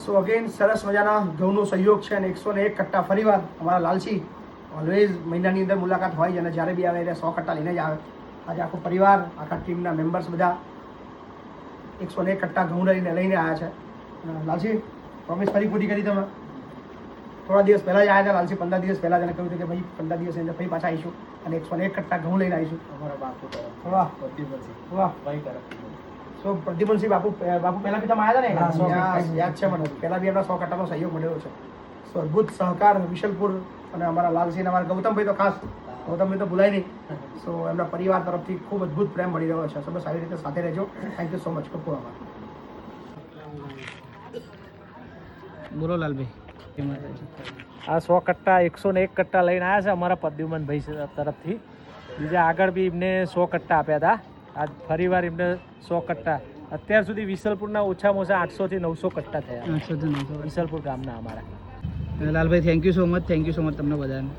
સો again સરસ મજાના ઘઉંનો સહયોગ છે અને 101 કટ્ટા ફરીવાર અમારા લાલસી ઓલવેઝ મહિનાની અંદર મુલાકાત હોય છે અને જ્યારે બી આવે એટલે 100 કટ્ટા લઈને જ આવે. આજે આખો પરિવાર આખા ટીમના મેમ્બર્સ બધા 101 કટ્ટા ઘઉં લઈને આવ્યા છે. લાલસી પ્રોમિસ ફરી પૂરી કરી તમે? થોડા દિવસ પહેલાં જ આવ્યા હતા લાલસી, 15 દિવસ પહેલાં જ એને કહ્યું હતું કે ભાઈ 15 દિવસની અંદર ફરી પાછા આવીશું અને 101 કટ્ટા ઘઉં લઈને આવીશું. અમારા બાપુ તરફ વાહ વાહ. ભાઈ તરફ સો પ્રદ્યુમનસિંહ બાપુ પહેલાં બી તમે આવ્યા હતા ને? યાદ છે મને. પહેલાં બી એમના 100 કટ્ટાનો સહયોગ મળ્યો છે. સો અદ્ભુત સહકાર વિશલપુર અને અમારા લાલસિંહ અને અમારા ગૌતમભાઈ તો ખાસ, ગૌતમભાઈ તો ભૂલાય નહીં. સો એમના પરિવાર તરફથી ખૂબ અદ્ભુત પ્રેમ મળી રહ્યો છે. બસ આવી રીતે સાથે રહેજો. Thank you so much. ખૂબ ખૂબ આભાર. બોલો લાલભાઈ. આ 100 કટ્ટા 101 કટ્ટા લઈને આવ્યા છે અમારા પ્રદ્યુમનભાઈ તરફથી. બીજા આગળ બી એમને 100 કટ્ટા આપ્યા હતા. આજ ફરીવાર એમને 100 કટ્ટા. અત્યાર સુધી વિસલપુરના ઓછામાં ઓછા 800 થી 900 કટ્ટા થયા. 800 થી 900 વિસલપુર ગામના અમારા. Lalbhai thank you so much તમને બધાને.